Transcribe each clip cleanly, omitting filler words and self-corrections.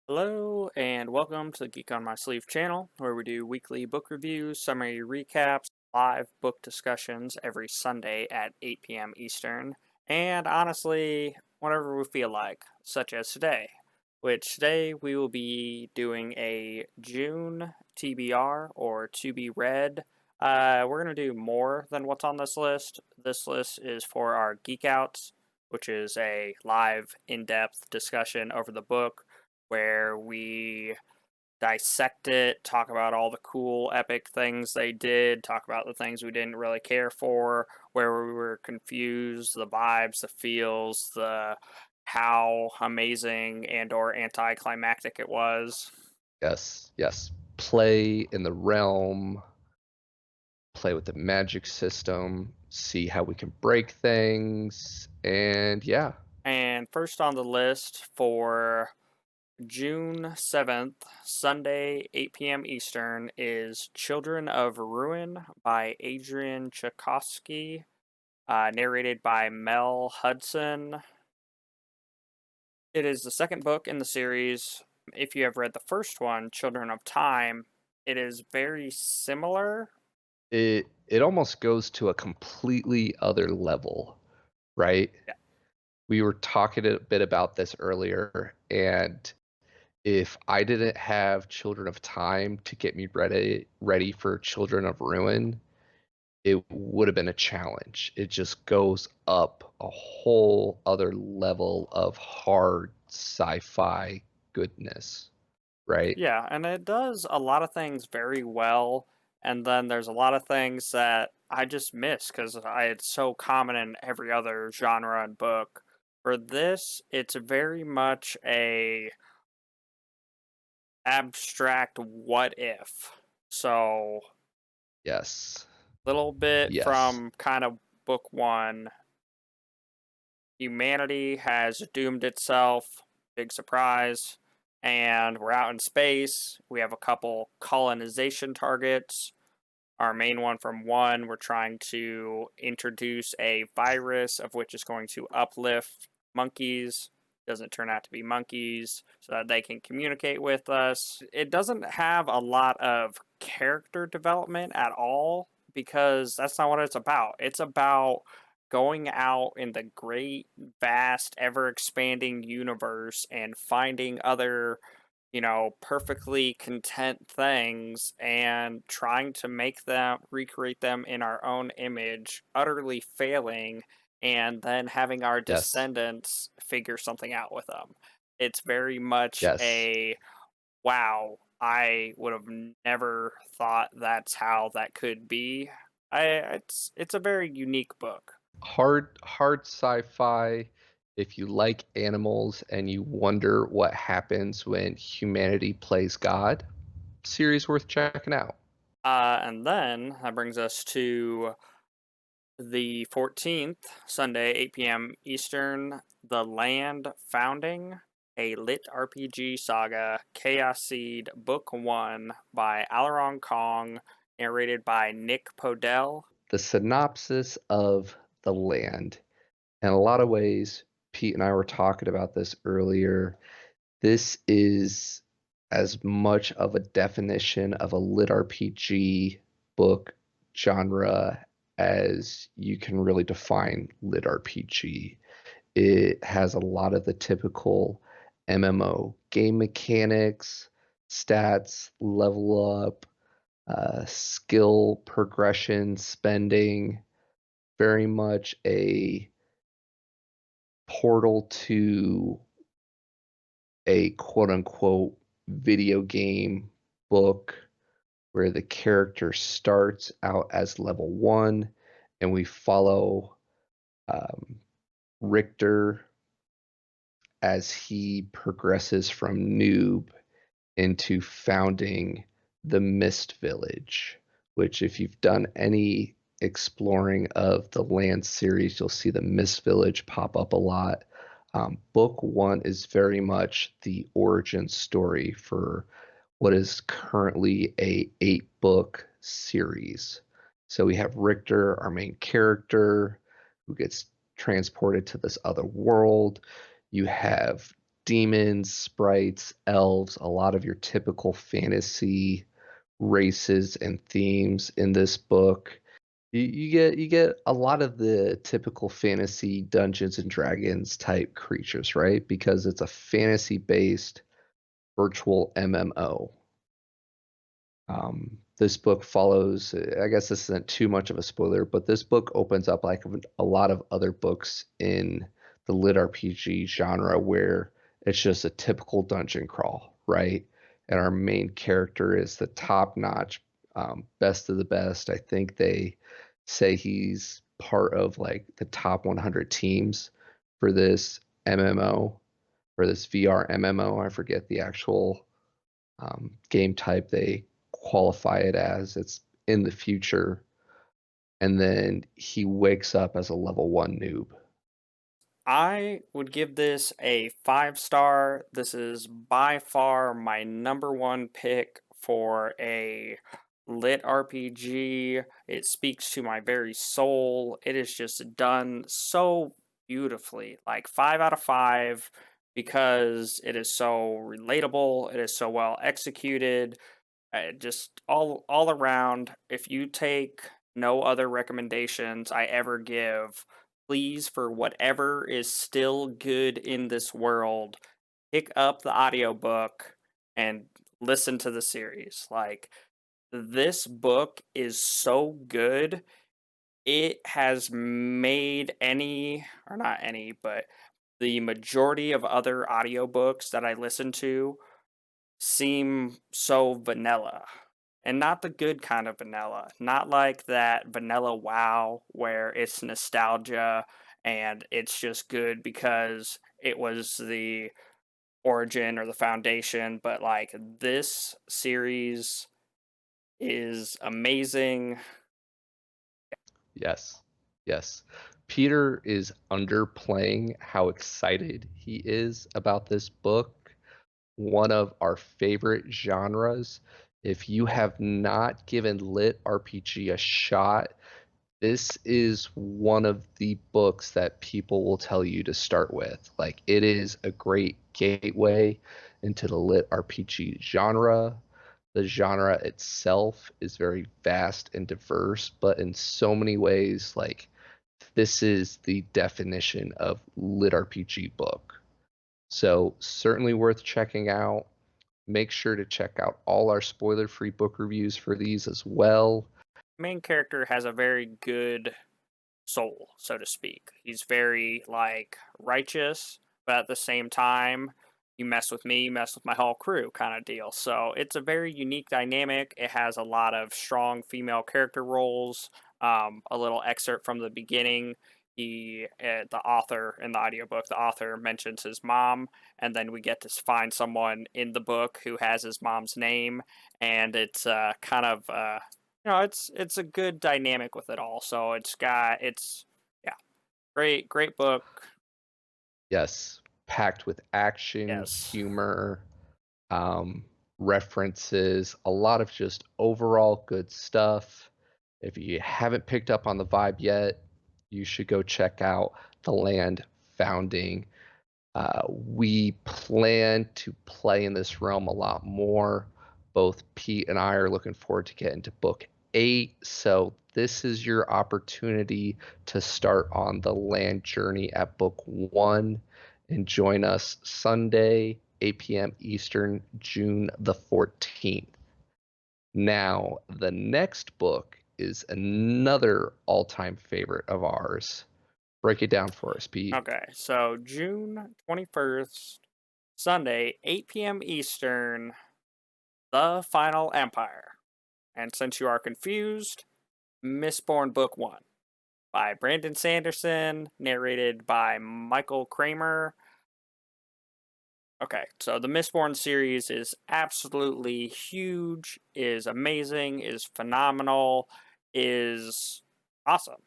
Hello, and welcome to the Geek on My Sleeve channel, where we do weekly book reviews, summary recaps, live book discussions every Sunday at 8 p.m. Eastern, and honestly, whenever we feel like, such as today, which today we will be doing a June TBR, or to be read. We're going to do more than what's on this list. This list is for our Geek Outs, which is a live, in-depth discussion over the book where we dissect it, talk about all the cool, epic things they did, talk about the things we didn't really care for, where we were confused, the vibes, the feels, the how amazing and or anticlimactic it was. Yes, yes. Play in the realm, play with the magic system, see how we can break things, and yeah. And first on the list for June 7th, Sunday, 8 p.m. Eastern, is Children of Ruin by Adrian Tchaikovsky, narrated by Mel Hudson. It is the second book in the series. If you have read the first one, Children of Time, it is very similar. It almost goes to a completely other level, right? Yeah. We were talking a bit about this earlier, and if I didn't have Children of Time to get me ready for Children of Ruin, it would have been a challenge. It just goes up a whole other level of hard sci-fi goodness, right? Yeah, and it does a lot of things very well, and then there's a lot of things that I just miss because it's so common in every other genre and book. For this, it's very much a abstract what if. So, Yes. little bit Yes. from kind of book one, humanity has doomed itself, big surprise, and we're out in space. We have a couple colonization targets. Our main one from one, we're trying to introduce a virus of which is going to uplift monkeys. Doesn't turn out to be monkeys, so that they can communicate with us. It doesn't have a lot of character development at all because that's not what it's about. It's about going out in the great, vast, ever expanding universe and finding other perfectly content things and trying to make them recreate them in our own image, utterly failing, and then having our Yes. descendants figure something out with them. It's very much Yes. a wow, I would have never thought that's how that could be. It's a very unique book. Hard sci-fi. If you like animals and you wonder what happens when humanity plays God, series worth checking out. And then that brings us to the 14th, Sunday, 8 p.m. Eastern, The Land Founding, a lit RPG saga, Chaos Seed, Book 1 by Alarong Kong, narrated by Nick Podell. The synopsis of The Land. In a lot of ways, Pete and I were talking about this earlier. This is as much of a definition of a lit RPG book genre as you can really define lit RPG. It has a lot of the typical MMO game mechanics, stats, level up, skill progression, spending, very much a portal to a quote unquote video game book where the character starts out as level one and we follow um, Richter as he progresses from noob into founding the Mist Village, which, if you've done any exploring of the Land series, you'll see the Mist Village pop up a lot. Book one is very much the origin story for what is currently a 8 book series. So we have Richter, our main character, who gets transported to this other world. You have demons, sprites, elves, a lot of your typical fantasy races and themes in this book. You get a lot of the typical fantasy Dungeons and Dragons type creatures, right? Because it's a fantasy based virtual MMO. This book follows, I guess this isn't too much of a spoiler, but this book opens up like a lot of other books in the lit RPG genre where it's just a typical dungeon crawl, right? And our main character is the top notch, best of the best. I think they say he's part of like the top 100 teams for this MMO, for this VR MMO. I forget the actual game type they qualify it as. It's in the future. And then he wakes up as a level one noob. I would give this a 5 star. This is by far my number one pick for a lit RPG. It speaks to my very soul. It is just done so beautifully. Like 5 out of 5 because it is so relatable, it is so well executed. Just all around, if you take no other recommendations I ever give, please, for whatever is still good in this world, pick up the audiobook and listen to the series. Like, this book is so good. It has made any, or not any, but the majority of other audiobooks that I listen to seem so vanilla. And not the good kind of vanilla. Not like that vanilla wow where it's nostalgia and it's just good because it was the origin or the foundation, but like this series is amazing. Yes. Yes. Peter is underplaying how excited he is about this book. One of our favorite genres. If you have not given lit RPG a shot, this is one of the books that people will tell you to start with. Like, it is a great gateway into the lit RPG genre. The genre itself is very vast and diverse, but in so many ways, like, this is the definition of lit RPG book. So, certainly worth checking out. Make sure to check out all our spoiler free book reviews for these as well. Main character has a very good soul, so to speak. He's very like righteous, but at the same time, you mess with me, you mess with my whole crew kind of deal. So it's a very unique dynamic. It has a lot of strong female character roles. A little excerpt from the beginning. The author in the audiobook, the author mentions his mom, and then we get to find someone in the book who has his mom's name, and it's kind of it's a good dynamic with it all. So it's yeah, great book. Yes, packed with action, Yes. humor, um, references, a lot of just overall good stuff. If you haven't picked up on the vibe yet, you should go check out The Land Founding. We plan to play in this realm a lot more. Both Pete and I are looking forward to getting to book 8. So, this is your opportunity to start on the land journey at book 1 and join us Sunday, 8 p.m. Eastern, June the 14th. Now, the next book is another all time favorite of ours. Break it down for us, Pete. Okay, so June 21st, Sunday, 8 p.m. Eastern, The Final Empire. And since you are confused, Mistborn Book 1 by Brandon Sanderson, narrated by Michael Kramer. Okay, so the Mistborn series is absolutely huge, is amazing, is phenomenal, is awesome.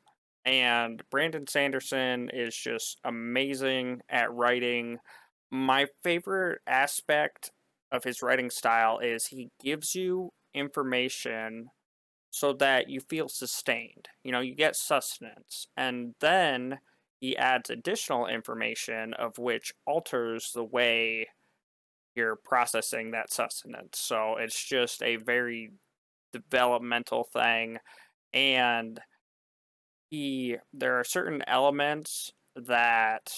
And Brandon Sanderson is just amazing at writing. My favorite aspect of his writing style is he gives you information so that you feel sustained. You know, you get sustenance. And then he adds additional information of which alters the way you're processing that sustenance. So it's just a very developmental thing. And there are certain elements that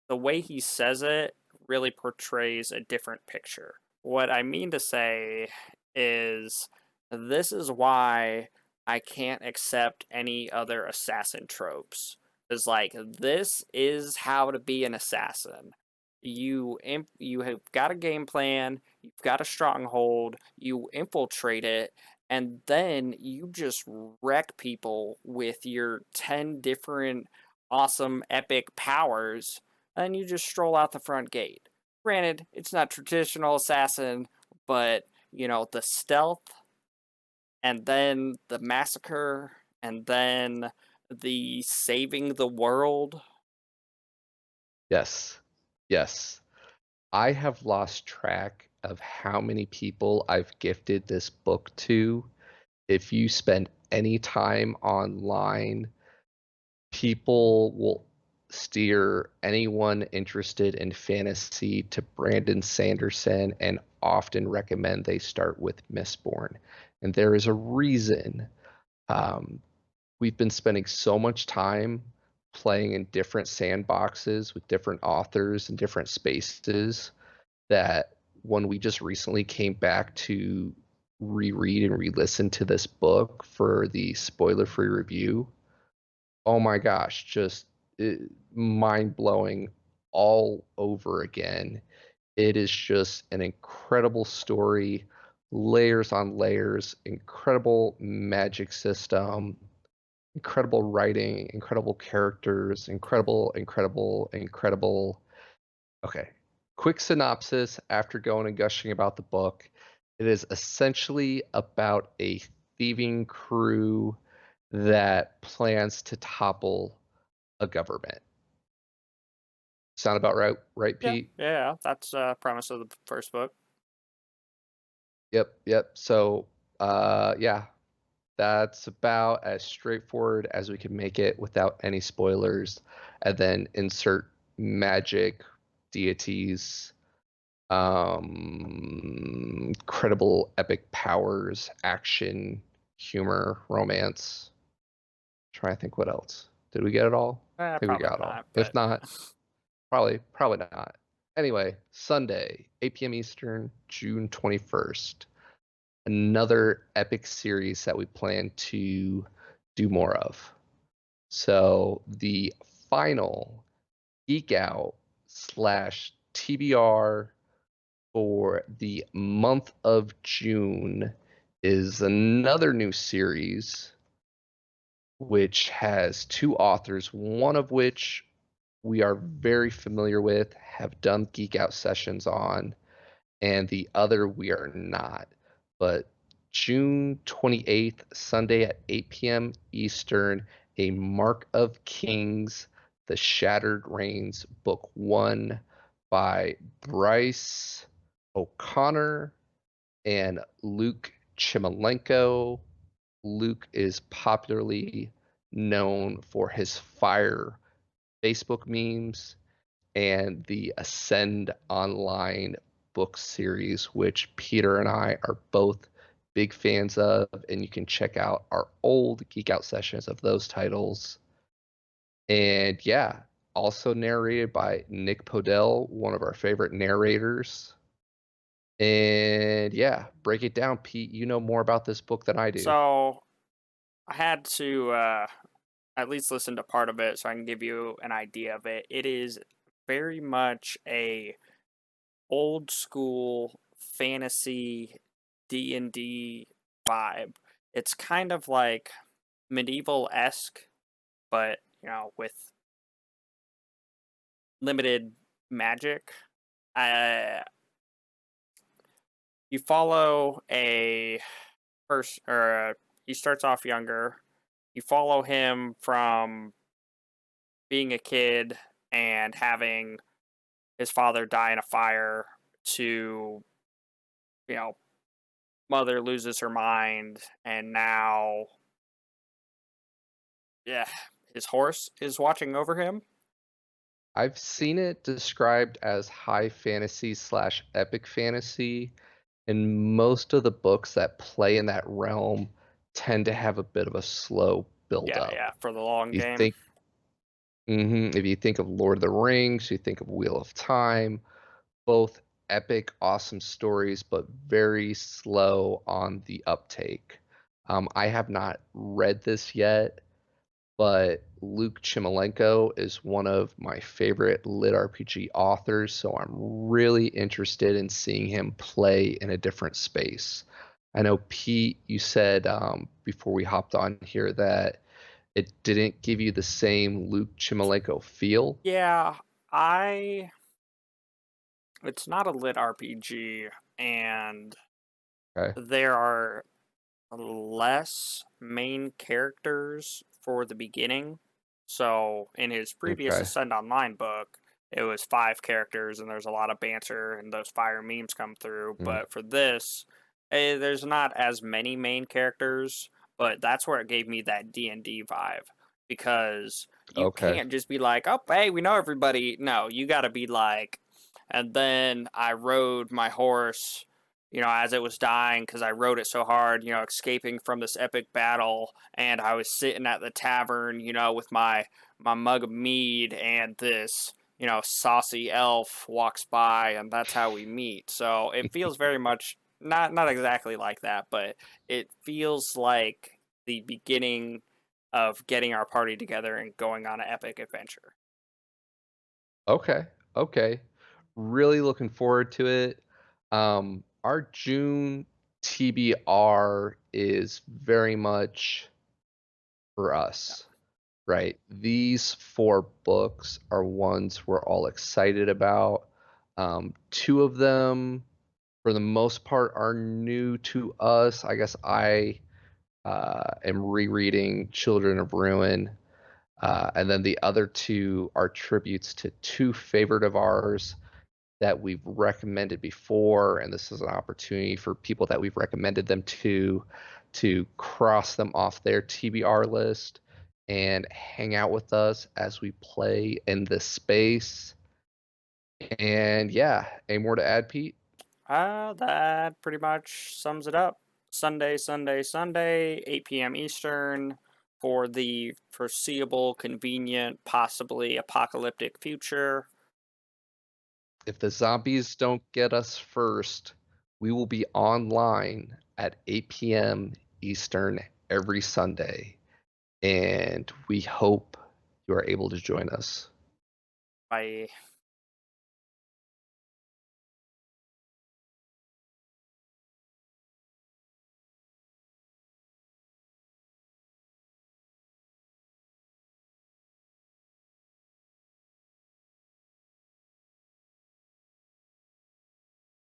the way he says it really portrays a different picture. What I mean to say is this is why I can't accept any other assassin tropes. Is like this is how to be an assassin. You have got a game plan, you've got a stronghold, you infiltrate it, and then you just wreck people with your 10 different awesome epic powers, and you just stroll out the front gate. Granted, it's not traditional assassin, but the stealth and then the massacre and then the saving the world. Yes. Yes. I have lost track of how many people I've gifted this book to. If you spend any time online, people will steer anyone interested in fantasy to Brandon Sanderson and often recommend they start with Mistborn. And there is a reason. Um, we've been spending so much time playing in different sandboxes with different authors and different spaces that when we just recently came back to reread and re-listen to this book for the spoiler-free review, oh my gosh, just mind-blowing all over again. It is just an incredible story, layers on layers, incredible magic system, incredible writing, incredible characters, incredible. Okay. Quick synopsis after going and gushing about the book. It is essentially about a thieving crew that plans to topple a government. Sound about right, Yeah, Pete? yeah, that's premise of the first book. Yep. So, yeah, that's about as straightforward as we can make it without any spoilers. And then insert magic, deities, credible epic powers, action, humor, romance. Try to think what else. Did we get it all? I think we Probably got it all. not, If but not, probably not. Anyway, Sunday, 8 p.m. Eastern, June 21st. Another epic series that we plan to do more of. So the final Geek Out slash TBR for the month of June is another new series which has two authors, one of which we are very familiar with, have done Geek Out sessions on, and the other we are not. But June 28th, Sunday at 8 p.m. Eastern, A Mark of Kings, The Shattered Reigns, Book 1 by Bryce O'Connor and Luke Chimilenko. Luke is popularly known for his fire Facebook memes and the Ascend Online book series, which Peter and I are both big fans of, and you can check out our old Geek Out sessions of those titles. And yeah, also narrated by Nick Podell, one of our favorite narrators. And yeah, break it down, Pete. You know more about this book than I do. so I had to at least listen to part of it so I can give you an idea of it. It is very much a old school fantasy D&D vibe. It's kind of like medieval-esque, but with limited magic. Uh, you follow a person, or he starts off younger. You follow him from being a kid and having his father die in a fire to, you know, mother loses her mind, and now, yeah, his horse is watching over him. I've seen it described as high fantasy slash epic fantasy, and most of the books that play in that realm tend to have a bit of a slow build Yeah, up. yeah, for the long You game. think if you think of Lord of the Rings, you think of Wheel of Time, both epic, awesome stories, but very slow on the uptake. I have not read this yet, but Luke Chimilenko is one of my favorite lit RPG authors, so I'm really interested in seeing him play in a different space. I know, Pete, you said before we hopped on here that it didn't give you the same Luke Chimilenko feel. Yeah, I it's not a lit RPG, and Okay. there are less main characters for the beginning. So in his previous Okay. Ascend Online book, it was 5 characters and there's a lot of banter and those fire memes come through. Mm. But for this, there's not as many main characters, but that's where it gave me that D&D vibe because you Okay. can't just be like, "Oh, hey, we know everybody." No, you got to be like, and then I rode my horse, as it was dying because I rode it so hard, escaping from this epic battle, and I was sitting at the tavern, with my mug of mead, and this, saucy elf walks by, and that's how we meet. So it feels very much not exactly like that, but it feels like the beginning of getting our party together and going on an epic adventure. Okay. Okay. Really looking forward to it. Our June TBR is very much for us, right? These 4 books are ones we're all excited about. Two of them, for the most part, are new to us. I guess I am rereading Children of Ruin. And then the other two are tributes to two favorite of ours that we've recommended before, and this is an opportunity for people that we've recommended them to cross them off their TBR list and hang out with us as we play in this space. And yeah, any more to add, Pete? That pretty much sums it up. Sunday, Sunday, Sunday, 8 p.m. Eastern for the foreseeable, convenient, possibly apocalyptic future. If the zombies don't get us first, we will be online at 8 p.m. Eastern every Sunday, and we hope you are able to join us. Bye.